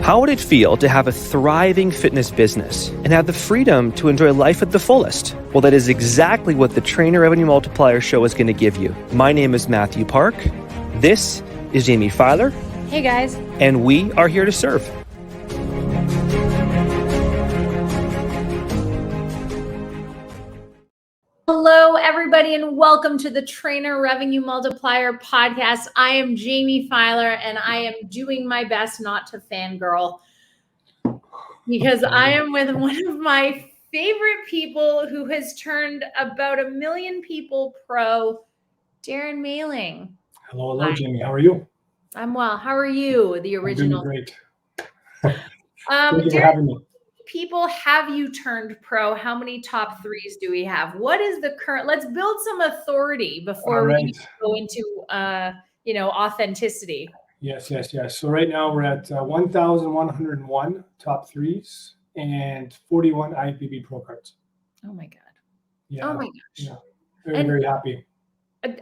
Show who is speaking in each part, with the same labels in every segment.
Speaker 1: How would it feel to have a thriving fitness business and have the freedom to enjoy life at the fullest? Well, that is exactly what the Trainer Revenue Multiplier Show is going to give you. My name is Mathew Park. This is Jaime Filer.
Speaker 2: Hey guys.
Speaker 1: And we are here to serve.
Speaker 2: Hello, everybody, and welcome to the Trainer Revenue Multiplier podcast. I am Jaime Filer, and I am doing my best not to fangirl because I am with one of my favorite people who has turned about 1 million people pro, Darren Mehling.
Speaker 3: Hello, Jaime. How are you?
Speaker 2: I'm well. How are you? The original.
Speaker 3: I'm doing great. Thank you for having me.
Speaker 2: People have you turned pro? How many top threes do we have? What is the current? Let's build some authority before we go into authenticity.
Speaker 3: Yes. So right now we're at 1,101 top threes and 41 IFBB pro cards.
Speaker 2: Oh my god.
Speaker 3: Yeah.
Speaker 2: Oh my gosh.
Speaker 3: Yeah. Very happy.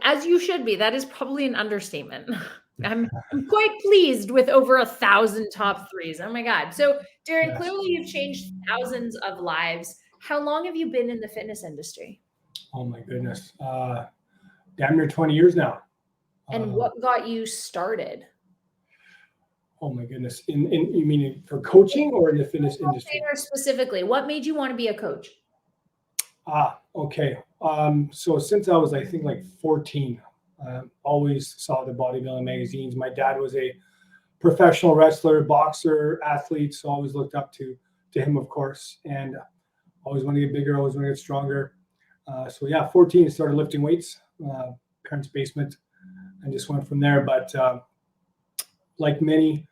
Speaker 2: As you should be. That is probably an understatement. I'm quite pleased with over 1,000 top threes. Oh my God. So Darren, clearly you've changed thousands of lives. How long have you been in the fitness industry?
Speaker 3: Oh my goodness. Damn near 20 years now.
Speaker 2: And what got you started?
Speaker 3: Oh my goodness. You mean for coaching or in the fitness industry?
Speaker 2: Specifically, what made you want to be a coach?
Speaker 3: Okay. So since I was, I think, like 14, always saw the bodybuilding magazines. My dad was a professional wrestler, boxer, athlete, so I always looked up to him, of course, and always want to get bigger, always want to get stronger. 14, I started lifting weights, parents' basement, and just went from there. But like many,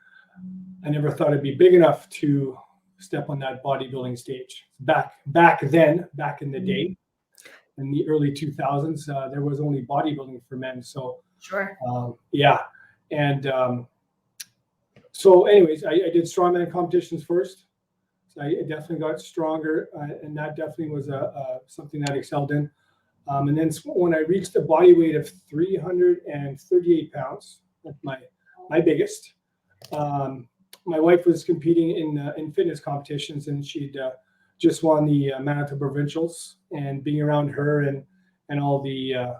Speaker 3: I never thought I'd be big enough to step on that bodybuilding stage. Back in the day. In the early 2000s, there was only bodybuilding for men. So,
Speaker 2: sure.
Speaker 3: So anyways, I did strongman competitions first. So I definitely got stronger, and that definitely was something that I excelled in. And then when I reached a body weight of 338 pounds, that's my biggest, my wife was competing in fitness competitions, and she'd just won the Manitoba Provincials, and being around her and all the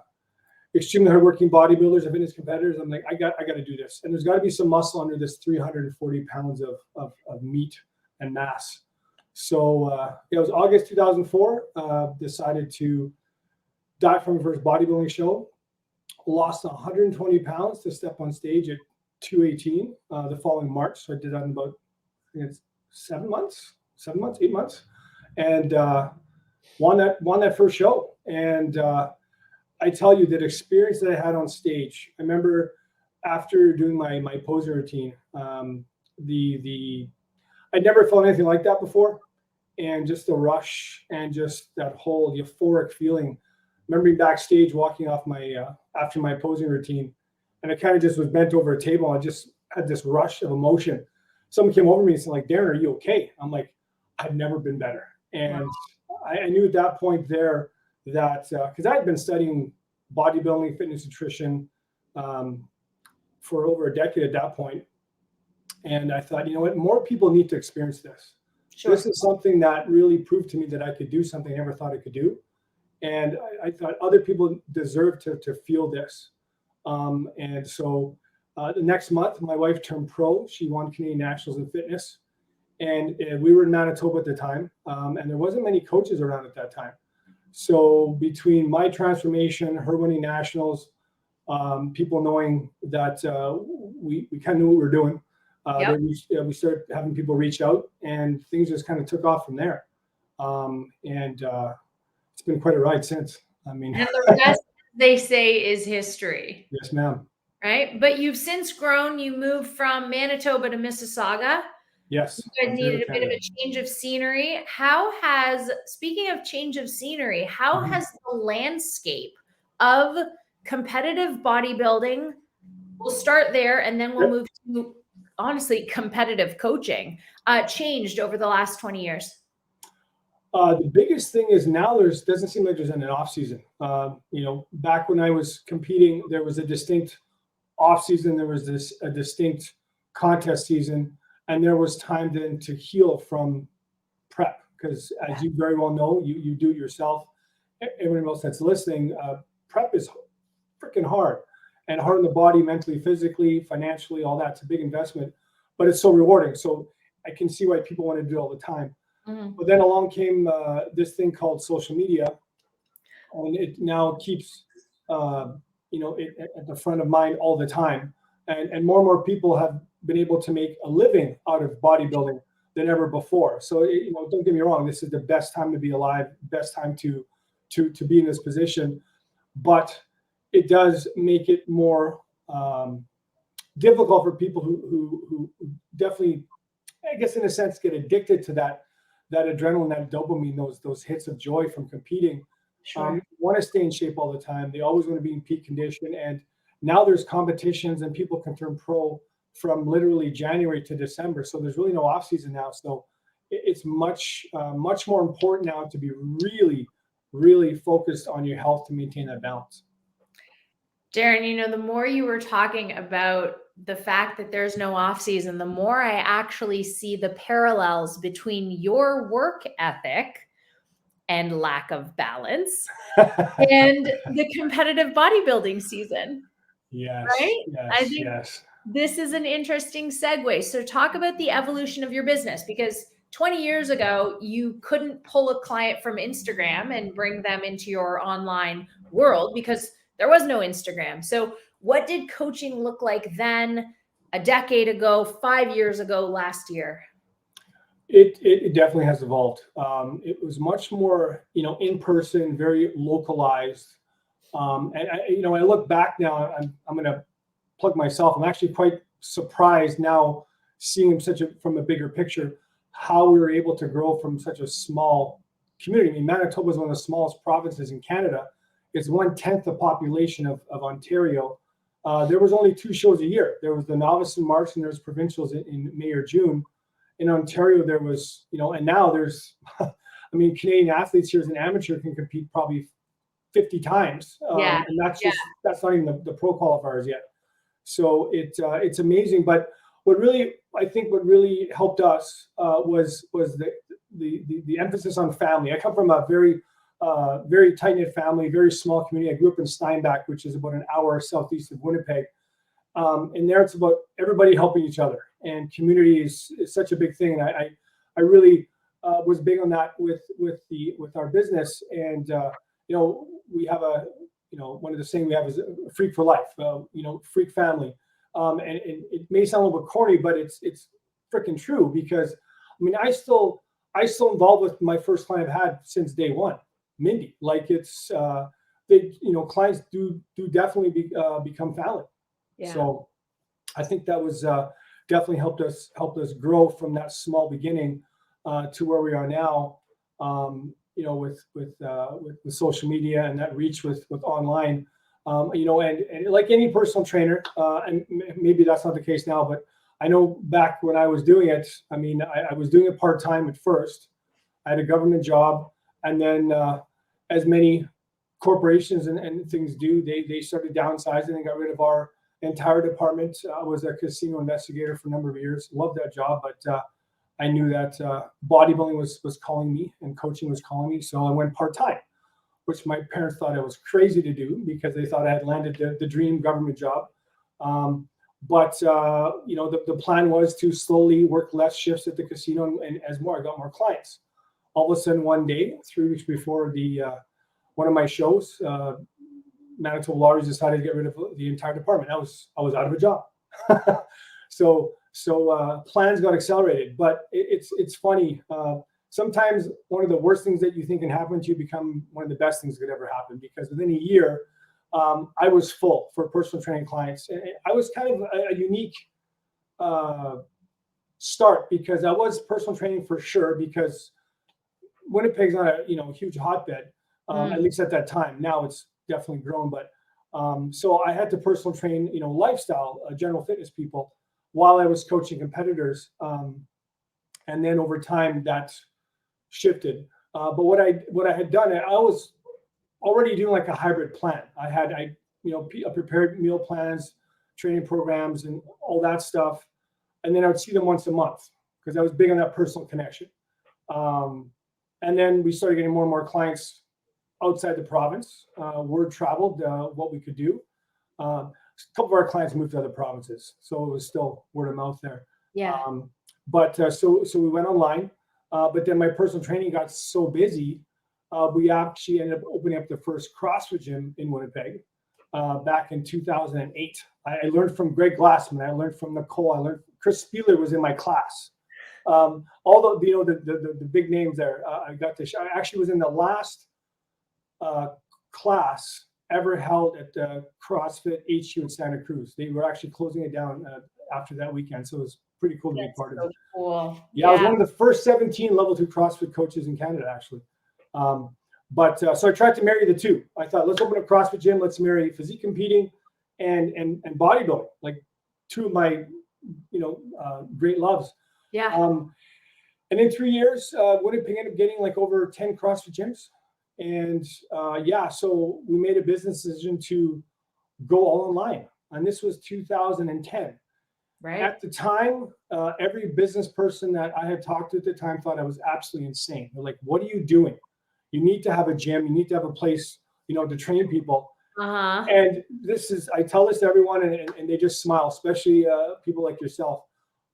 Speaker 3: extremely hardworking bodybuilders and fitness competitors, I'm like, I got to do this. And there's got to be some muscle under this 340 pounds of meat and mass. So it was August 2004, decided to dive from my first bodybuilding show, lost 120 pounds to step on stage at 218 the following March. So I did that in about, I think it's 8 months. And won that first show. And I tell you, that experience that I had on stage, I remember after doing my posing routine, I'd never felt anything like that before. And just the rush and just that whole euphoric feeling. Remember being backstage, walking off after my posing routine, and I kind of just was bent over a table. I just had this rush of emotion. Someone came over to me and said, like, Darren, are you okay? I'm like, I've never been better. And I knew at that point there that because I had been studying bodybuilding, fitness, nutrition for over a decade at that point. And I thought, you know what, more people need to experience this. Sure. This is something that really proved to me that I could do something I never thought I could do. And I thought other people deserve to feel this. And so the next month, my wife turned pro. She won Canadian Nationals in fitness. And we were in Manitoba at the time, and there wasn't many coaches around at that time. So between my transformation, her winning nationals, people knowing that we kind of knew what we were doing, we started having people reach out, and things just kind of took off from there. It's been quite a ride since. I mean,
Speaker 2: and the rest, they say, is history.
Speaker 3: Yes, ma'am.
Speaker 2: Right, but you've since grown. You moved from Manitoba to Mississauga.
Speaker 3: Yes.
Speaker 2: You guys needed a bit of a change of scenery. Speaking of change of scenery, how has the landscape of competitive bodybuilding, we'll start there and then we'll move to, honestly, competitive coaching, changed over the last 20 years?
Speaker 3: The biggest thing is now doesn't seem like there's an off season. Back when I was competing, there was a distinct off season. There was a distinct contest season. And there was time then to heal from prep, because as you very well know, you do it yourself. Everyone else that's listening, prep is freaking hard, and hard on the body, mentally, physically, financially, all that's a big investment, but it's so rewarding. So I can see why people want to do it all the time. But then along came this thing called social media, and it now keeps it at the front of mind all the time. And more people have been able to make a living out of bodybuilding than ever before. So don't get me wrong, this is the best time to be alive, best time to be in this position, but it does make it more difficult for people who definitely, I guess in a sense, get addicted to that adrenaline, that dopamine, those hits of joy from competing.
Speaker 2: Sure.
Speaker 3: Want to stay in shape all the time. They always want to be in peak condition. And now there's competitions, and people can turn pro from literally January to December. So there's really no off season now. So it's much more important now to be really, really focused on your health to maintain that balance.
Speaker 2: Darren, the more you were talking about the fact that there's no off season, the more I actually see the parallels between your work ethic and lack of balance and the competitive bodybuilding season.
Speaker 3: Yes.
Speaker 2: Right?
Speaker 3: Yes.
Speaker 2: I think
Speaker 3: yes.
Speaker 2: This is an interesting segue. So talk about the evolution of your business, because 20 years ago, you couldn't pull a client from Instagram and bring them into your online world because there was no Instagram. So what did coaching look like then, a decade ago, 5 years ago, last year?
Speaker 3: It definitely has evolved. It was much more, in person, very localized. And I look back now, I'm going to plug myself. I'm actually quite surprised now seeing from a bigger picture, how we were able to grow from such a small community. I mean, Manitoba is one of the smallest provinces in Canada. It's 1/10 the population of Ontario. There was only 2 shows a year. There was the novice in March, and there's provincials in May or June. In Ontario, there was, and now there's, Canadian athletes here as an amateur can compete probably 50 times. And that's not even the pro qualifiers yet. So it's amazing. But what really helped us was the emphasis on family. I come from a very tight-knit family, very small community. I grew up in Steinbach, which is about an hour southeast of Winnipeg. And there it's about everybody helping each other, and community is such a big thing. And I really was big on that with our business. And we have one of the saying we have is a freak for life, freak family. And it may sound a little bit corny, but it's freaking true, because I still involved with my first client I've had since day one, Mindy. Like it's clients do definitely become family. Yeah. So I think that was definitely helped us grow from that small beginning to where we are now. With social media and that reach with online, and like any personal trainer, and maybe that's not the case now, but I know back when I was doing it, I was doing it part-time at first. I had a government job, and then as many corporations and things do, they started downsizing and got rid of our entire department. I was a casino investigator for a number of years. Loved that job, but I knew that bodybuilding was calling me and coaching was calling me. So I went part-time, which my parents thought I was crazy to do because they thought I had landed the dream government job. But the plan was to slowly work less shifts at the casino, and as I got more clients. All of a sudden, one day, 3 weeks before one of my shows, Manitoba Lotteries decided to get rid of the entire department. I was out of a job. So plans got accelerated, but it's funny. Sometimes one of the worst things that you think can happen to you become one of the best things that could ever happen, because within a year, I was full for personal training clients. And I was kind of a unique start, because I was personal training for sure, because Winnipeg's not a huge hotbed, at least at that time. Now it's definitely grown, but so I had to personal train, lifestyle, general fitness people while I was coaching competitors. And then over time that shifted. But what I had done, I was already doing like a hybrid plan. I prepared meal plans, training programs, and all that stuff. And then I would see them once a month because I was big on that personal connection. And then we started getting more and more clients outside the province. Word traveled what we could do. A couple of our clients moved to other provinces, so it was still word of mouth there.
Speaker 2: Yeah.
Speaker 3: So we went online, but then my personal training got so busy, we actually ended up opening up the first CrossFit gym in Winnipeg back in 2008. I learned from Greg Glassman. I learned from Nicole. I learned Chris Spieler was in my class. All the big names there. I actually was in the last class ever held at the CrossFit HQ in Santa Cruz. They were actually closing it down after that weekend, so it was pretty cool to be part of it.
Speaker 2: Cool.
Speaker 3: Yeah, I was one of the first 17 level 2 CrossFit coaches in Canada, actually. So I tried to marry the two. I thought, let's open a CrossFit gym. Let's marry physique competing and bodybuilding, like two of my great loves.
Speaker 2: Yeah.
Speaker 3: And in 3 years, Winnipeg ended up getting like over 10 CrossFit gyms. And so we made a business decision to go all online. And this was 2010.
Speaker 2: Right.
Speaker 3: At the time, every business person that I had talked to at the time thought I was absolutely insane. They're like, what are you doing? You need to have a gym. You need to have a place, to train people. And I tell this to everyone and they just smile, especially people like yourself.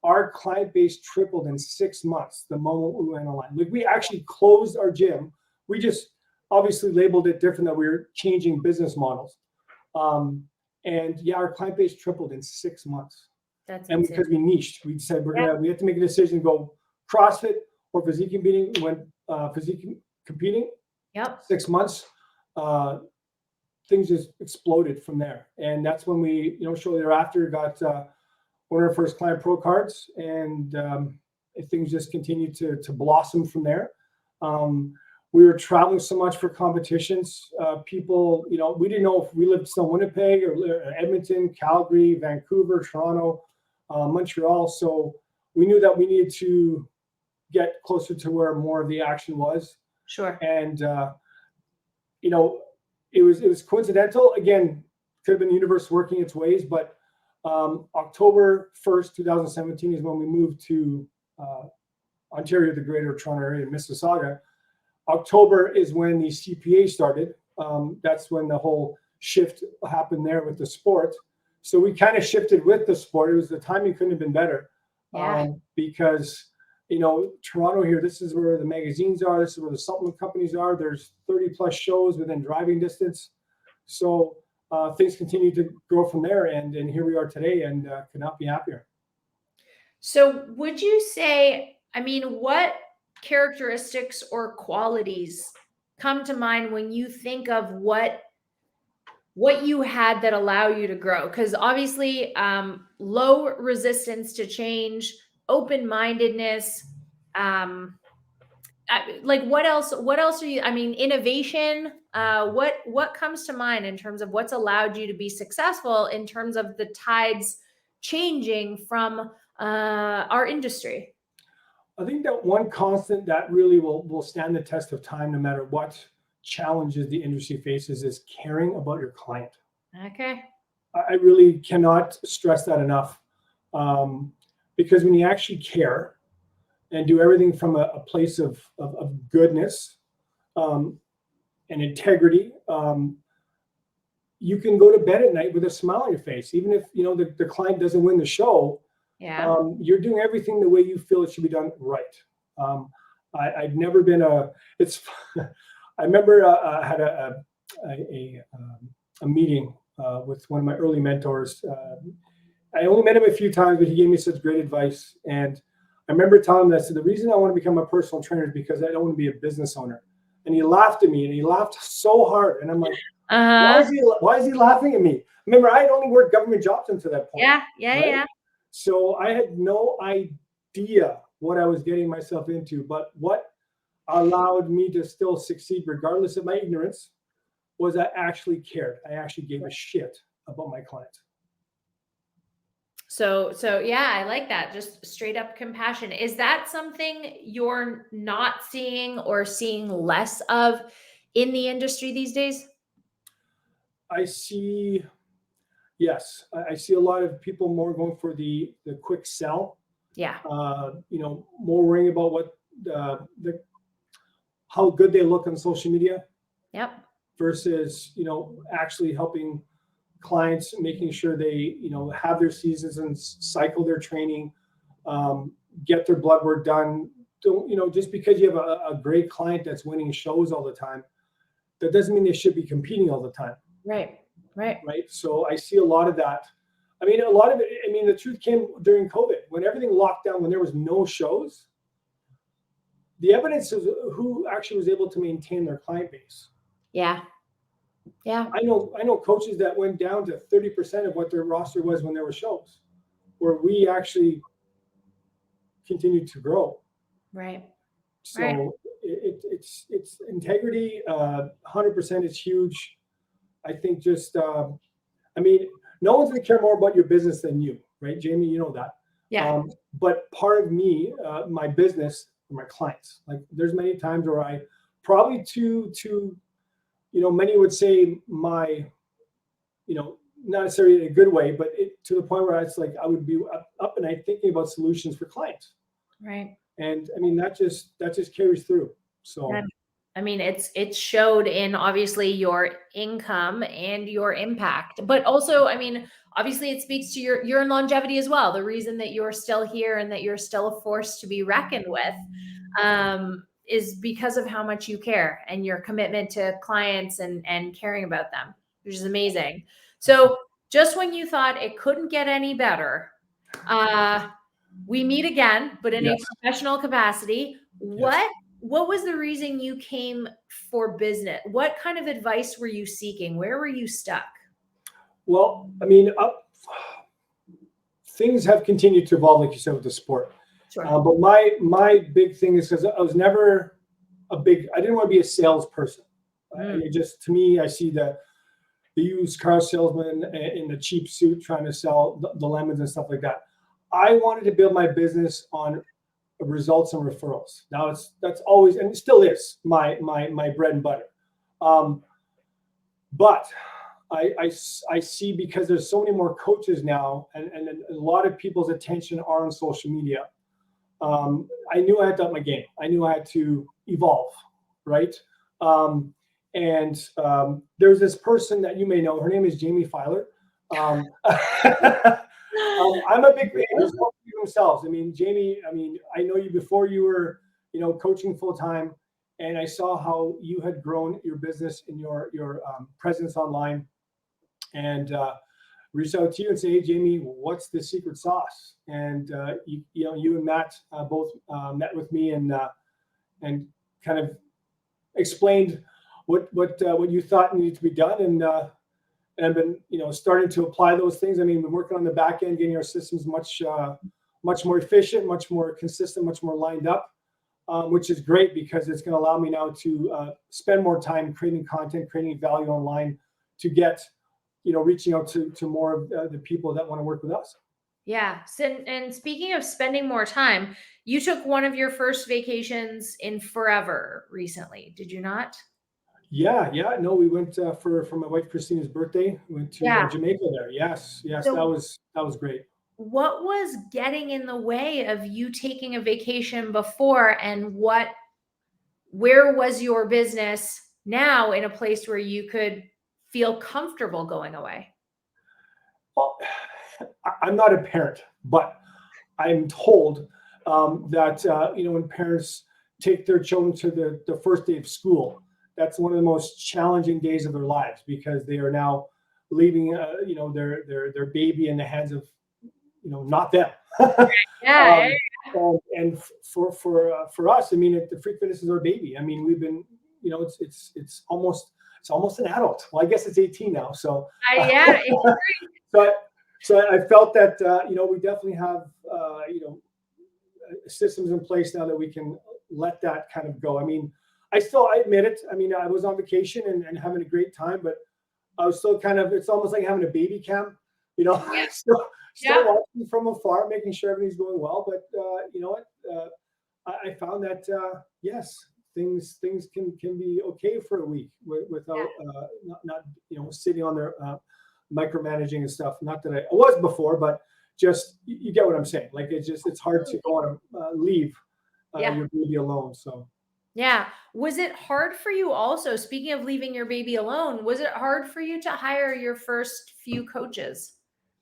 Speaker 3: Our client base tripled in 6 months the moment we went online. Like we actually closed our gym. We just obviously labeled it different, that we were changing business models. Our client base tripled in 6 months.
Speaker 2: That's
Speaker 3: and
Speaker 2: insane.
Speaker 3: Because we niched, we said we have to make a decision, go CrossFit or physique competing. We went physique competing.
Speaker 2: Yep.
Speaker 3: 6 months, things just exploded from there. And that's when we, shortly thereafter got one of our first client pro cards, and things just continued to blossom from there. We were traveling so much for competitions. People, we didn't know if we lived still in Winnipeg or Edmonton, Calgary, Vancouver, Toronto, Montreal. So we knew that we needed to get closer to where more of the action was.
Speaker 2: Sure.
Speaker 3: And, it was coincidental. Again, could have been the universe working its ways, but October 1st, 2017 is when we moved to Ontario, the Greater Toronto Area, Mississauga. October is when the CPA started. That's when the whole shift happened there with the sport. So we kind of shifted with the sport. It was the timing couldn't have been better. Because Toronto here, this is where the magazines are. This is where the supplement companies are. There's 30 plus shows within driving distance. So things continue to grow from there. And here we are today, and could not be happier.
Speaker 2: So would you say, what characteristics or qualities come to mind when you think of what you had that allow you to grow? Because obviously low resistance to change, open-mindedness, like what else are you, innovation, what comes to mind in terms of what's allowed you to be successful in terms of the tides changing from our industry?
Speaker 3: I think that one constant that really will stand the test of time, no matter what challenges the industry faces, is caring about your client.
Speaker 2: Okay.
Speaker 3: I really cannot stress that enough. Because when you actually care and do everything from a place of goodness and integrity, you can go to bed at night with a smile on your face, even if the client doesn't win the show.
Speaker 2: Yeah.
Speaker 3: You're doing everything the way you feel it should be done right. I've never been I remember I had a meeting with one of my early mentors. I only met him a few times, but he gave me such great advice. And I remember telling him that, so the reason I want to become a personal trainer is because I don't want to be a business owner. And he laughed at me, and he laughed so hard. And I'm like, why is he laughing at me? Remember, I had only worked government jobs until that point.
Speaker 2: Yeah.
Speaker 3: So I had no idea what I was getting myself into, but what allowed me to still succeed regardless of my ignorance was I actually cared. I actually gave a shit about my clients.
Speaker 2: So yeah, I like that. Just straight up compassion. Is that something you're not seeing or seeing less of in the industry these days?
Speaker 3: I see Yes, I see a lot of people more going for the quick sell.
Speaker 2: Yeah.
Speaker 3: More worrying about what how good they look on social media.
Speaker 2: Yep.
Speaker 3: Versus actually helping clients, making sure they have their seasons and cycle their training, get their blood work done. Don't just because you have a great client that's winning shows all the time, that doesn't mean they should be competing all the time.
Speaker 2: Right.
Speaker 3: So I see a lot of that. I mean, a lot of it, the truth came during COVID when everything locked down, when there was no shows. The evidence is who actually was able to maintain their client base.
Speaker 2: Yeah.
Speaker 3: I know coaches that went down to 30% of what their roster was when there were shows, where we actually continued to grow.
Speaker 2: Right.
Speaker 3: So it's integrity. 100% is huge. I think just no one's going to care more about your business than you, right, Jamie? You know that.
Speaker 2: Yeah.
Speaker 3: But part of me, my business, my clients, like there's many times where I probably to many would say my, not necessarily in a good way, but to the point where it's like I would be up at night thinking about solutions for clients.
Speaker 2: Right.
Speaker 3: And that just carries through. So
Speaker 2: it showed in obviously your income and your impact, but also, obviously it speaks to your longevity as well. The reason that you're still here and that you're still a force to be reckoned with, is because of how much you care and your commitment to clients and caring about them, which is amazing. So just when you thought it couldn't get any better, we meet again, but in a professional capacity. What was the reason you came for business? What kind of advice were you seeking? Where were you stuck?
Speaker 3: Well, things have continued to evolve, like you said, with the sport.
Speaker 2: Sure.
Speaker 3: But my big thing is because I was never I didn't want to be a salesperson. To me, I see the used car salesman in the cheap suit trying to sell the lemons and stuff like that. I wanted to build my business on results and referrals. Now that's always, and it still is, my bread and butter. But I see, because there's so many more coaches now, and a lot of people's attention are on social media. I knew I had to up my game. I knew I had to evolve, right? There's this person that you may know. Her name is Jaime Filer. I'm a big fan of themselves. Jamie, I know you before you were, coaching full time, and I saw how you had grown your business and your presence online, and reached out to you and say, "Hey, Jamie, what's the secret sauce?" And you and Matt both met with me and kind of explained what you thought needed to be done, and I've been starting to apply those things. Been working on the back end, getting our systems much more efficient, much more consistent, much more lined up, which is great because it's going to allow me now to spend more time creating content, creating value online, to get reaching out to more of the people that want to work with us.
Speaker 2: Yeah. So, and speaking of spending more time, you took one of your first vacations in forever recently, did you not?
Speaker 3: Yeah. No, we went for my wife Christina's birthday. We went to Jamaica there. Yes. So that was great.
Speaker 2: What was getting in the way of you taking a vacation before, and where was your business now in a place where you could feel comfortable going away?
Speaker 3: Well, I'm not a parent, but I'm told that when parents take their children to the first day of school, that's one of the most challenging days of their lives, because they are now leaving their baby in the hands of not them. And for us, the Freak Fitness is our baby. We've been it's almost an adult. Well, I guess it's 18 now. So so I felt that we definitely have systems in place now that we can let that kind of go. I admit it. I was on vacation and having a great time, but I was still it's almost like having a baby cam, still watching from afar, making sure everything's going well. But I found that yes, things can be okay for a week without not sitting on micromanaging and stuff. Not that I was before, but just you get what I'm saying. Like it's hard to go on a leave your baby alone. So
Speaker 2: yeah. Was it hard for you also, speaking of leaving your baby alone, was it hard for you to hire your first few coaches?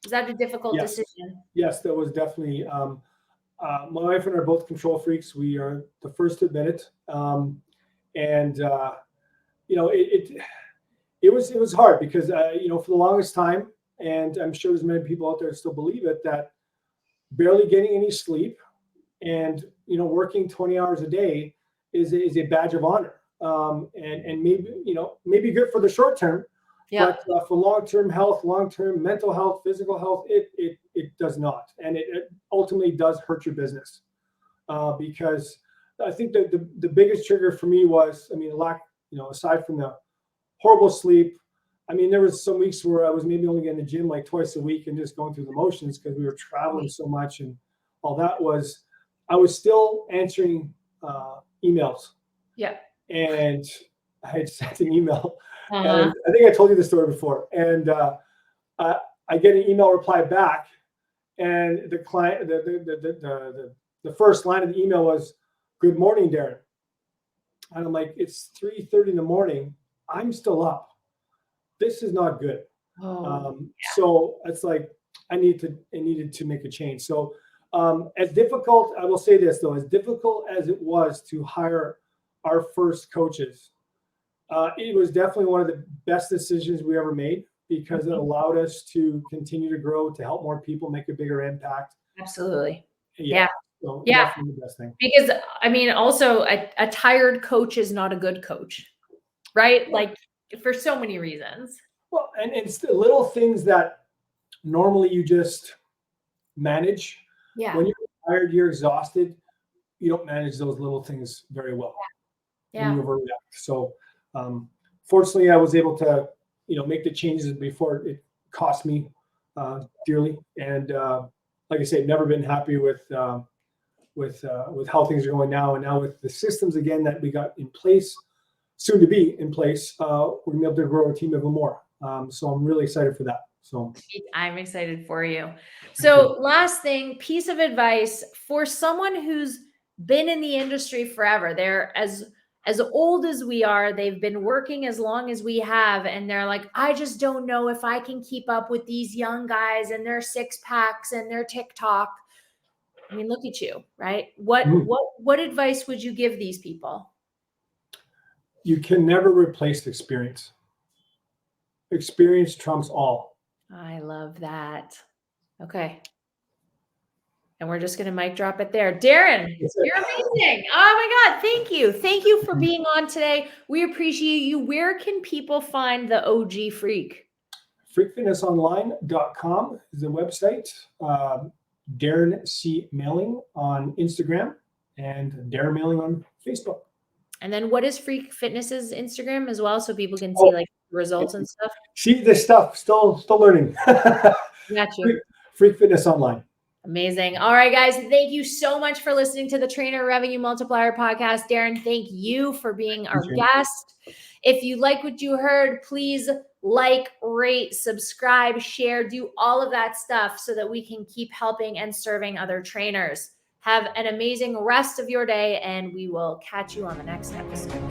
Speaker 2: Was that a difficult decision?
Speaker 3: Yes, that was definitely. My wife and I are both control freaks. We are the first to admit it. It was hard because for the longest time, and I'm sure there's many people out there that still believe it, that barely getting any sleep and working 20 hours a day is a badge of honor. And maybe good for the short term, but for long-term health, long-term mental health, physical health, it does not, and it ultimately does hurt your business. Because I think that the biggest trigger for me was, lack, aside from the horrible sleep. There was some weeks where I was maybe only getting the gym like twice a week and just going through the motions because we were traveling so much, and all that was, I was still answering emails. Yeah. And I had sent an email. And I think I told you the story before. And I get an email reply back, and the client, the first line of the email was, "Good morning, Darren." And I'm like, it's 3:30 in the morning. I'm still up. This is not good. So it's like I needed to make a change. So as difficult, I will say this though, as difficult as it was to hire our first coaches, it was definitely one of the best decisions we ever made, because it allowed us to continue to grow, to help more people, make a bigger impact.
Speaker 2: Absolutely.
Speaker 3: So definitely the best thing.
Speaker 2: Because also a tired coach is not a good coach, right? Yeah. Like for so many reasons.
Speaker 3: Well, and it's the little things that normally you just manage. Yeah. When you're tired, you're exhausted, you don't manage those little things very well. Yeah. You overreact. So fortunately, I was able to, make the changes before it cost me dearly. And like I say, never been happy with how things are going now. And now with the systems again that we got in place, soon to be in place, we're gonna be able to grow a team even more. So I'm really excited for that. So
Speaker 2: I'm excited for you. So last thing, piece of advice for someone who's been in the industry forever. They're as old as we are, they've been working as long as we have, and they're like, I just don't know if I can keep up with these young guys and their six packs and their TikTok. Look at you, right? What advice would you give these people?
Speaker 3: You can never replace experience. Experience trumps all.
Speaker 2: I love that. Okay. And we're just going to mic drop it there. Darren, you're amazing. Oh my God. Thank you. Thank you for being on today. We appreciate you. Where can people find the OG Freak?
Speaker 3: Freakfitnessonline.com is the website. Darren C. Mehling on Instagram, and Darren Mehling on Facebook.
Speaker 2: And then what is Freak Fitness's Instagram as well, so people can see like results and stuff?
Speaker 3: See this stuff. Still learning.
Speaker 2: Got you.
Speaker 3: Freak Fitness Online.
Speaker 2: Amazing. All right, guys. Thank you so much for listening to the Trainer Revenue Multiplier podcast. Darren, thank you for being our guest. If you like what you heard, please like, rate, subscribe, share, do all of that stuff so that we can keep helping and serving other trainers. Have an amazing rest of your day, and we will catch you on the next episode.